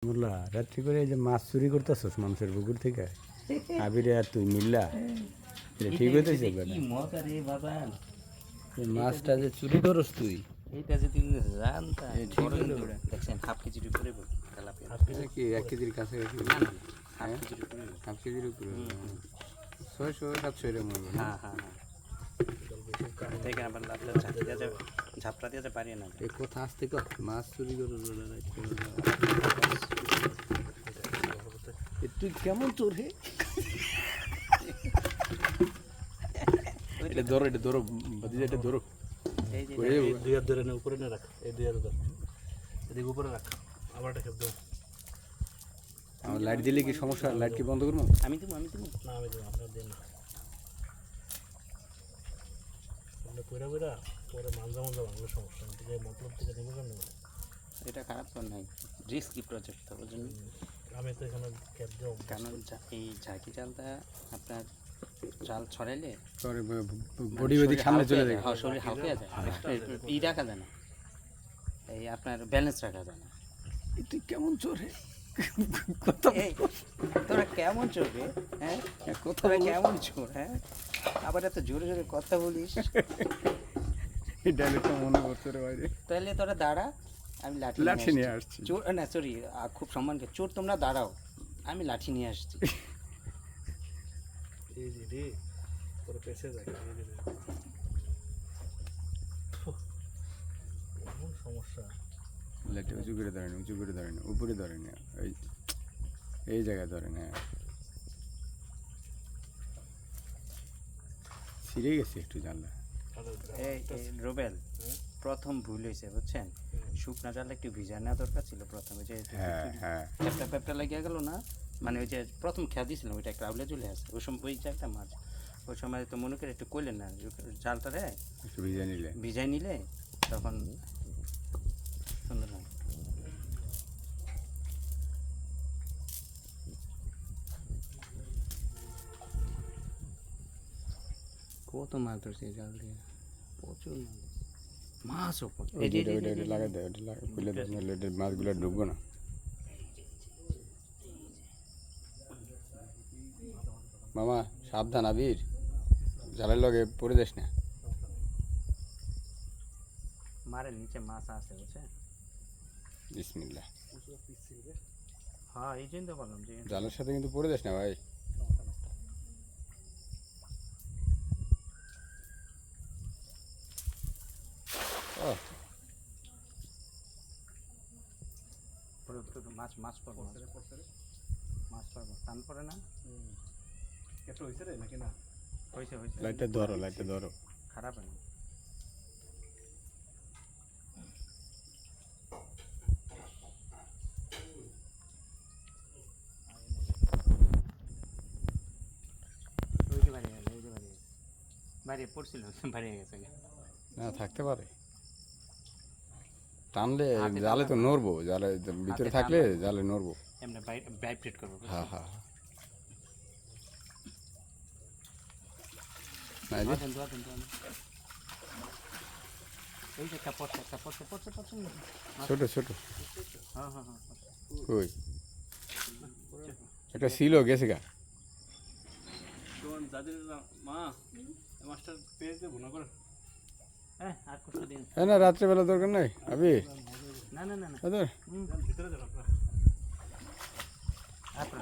মোল্লা রাত্রি করে এই যে মাছ চুরি করতেছস মানুষের পুকুর থেকে আবিরে আর তুই মিল্লা এটা ঠিক হইতেছে কি মজা রে বাবা, এই মাছটা যে চুরি করস তুই এইটা যদি জানতা এ ঠিক বড় হলো। কিন্তু দেখছেন হাফ কেজির উপরে তেলাপিয়া, এটা কি 1 কেজির কাছে না না হাফ কেজির উপরে। হাফ কেজির উপরে 600-700 এরকম হবে না? হ্যাঁ হ্যাঁ হ্যাঁ, দেখেন আবার আপনার ঝাপটা দিয়ে পারিয়ে না। এই কথা আসতে কর মাছ চুরি করে তুই কেমন চোর হে এটা ধরো বাদিজা এটা ধরো এই যে করে এই দুই হাত ধরে নে, উপরে না রাখ, এই দুই হাত ধর, এদিকে উপরে রাখ, আবার একটা খেপ দাও। আমার লাইট দিলে কি সমস্যা লাইট কি বন্ধ করবো আমি দেবো না আমি দেবো, আপনার দিন না আপনি কইরা কইরা পরে মানজা ভাঙলে সমস্যা, থেকে মতলব থেকে নেবো কেন নেবো? এটা খারাপ তো নাই, রিস্কি প্রজেক্ট তো বুঝলেন। আমি তো এখানে খেপ দেবো কারণ এই ঝাঁকি জালটা আপনার জাল ছড়াইলে বডি বডি সামনে চলে যায় হ্যাঁ, শরীর হালকা যায়, ই রাখা যায় না, এই আপনার ব্যালেন্স রাখা যায় না। তুই কেমন চোর হে এই, তোরা কেমন চোর রে? হ্যাঁ কথা তোরা কেমন চোর? হ্যাঁ আবার এত জোরে জোরে কথা বলিস। এই ডায়লগটা মনে পড়ছে রে বাইরে তাহলে তোরা দাঁড়া, আমি লাঠি নিয়ে আসছি চোর না সরি, খুব সম্মানকে চোর, তোমরা দাঁড়াও, আমি লাঠি নিয়ে আসছি। এই যে রে পরে পেছে যায়, এই যে রে। এমন সমস্যা, লাঠি উঁচু করে ধরে না উপরে ধরে না এই জায়গায় ধরে না ছিঁড়ে গেছে একটু জানলা এই রোবেল, প্রথম ভুল হয়েছে বুঝছেন, শুকনা জাল একটু ভিজা নেওয়া দরকার ছিল প্রথমে, যে হ্যাঁ প্যাপটা প্যাপটা লাগিয়ে গেল না, মানে ওই যে প্রথম খেয়া দিয়েছিলাম ওইটা একটা আউলে চলে আসে, ওই সময় ওই যে একটা মাছ, ওই সময় তো মনে করে একটু করলেন না জালটা রে একটু ভিজে নিলে ভিজাই নিলে তখন সুন্দর হয়। কত মাছ ধরছে এই জাল দিয়ে, প্রচুর মাছও প্রচুর। এই যে ওইটা লাগাই দেয় ওটা লাগাই খুলে দেয় নাহলে এটা মাছগুলো ঢুকবো না মামা সাবধান আবির জালের লগে পড়ে যাস না মারের নিচে মাছ আছে বুঝছে। বিসমিল্লাহ হ্যাঁ এই জন্য তো বললাম যে জালের সাথে কিন্তু পড়ে যাস না ভাই ও মাছ মাছ পড়বো, মাছ পড়বো, টান পড়ে না, একটা হয়েছে রে নাকি না? হয়েছে লাইটটা ধরো খারাপ হয় না। ওই যে বাইরে পড়ছিল, বাইরে গেছে। না থাকতে পারে টানলে জালে তো নড়বো জালে ভিতরে থাকলে জালে নড়বো এমনি ভাইব্রেট করবো। হ্যাঁ নাইলে এই যে একটা পড়ছে ছোট হ্যাঁ কই একটা ছিল গেছে গা তোমার দাদির মা মাস্টার পেজ দেবো না করে। হ্যাঁ আর কত দিন হ্যাঁ না রাত্রেবেলা দরকার নাই আবি না ওদের ভিতরে যাবো আপনার। আপনার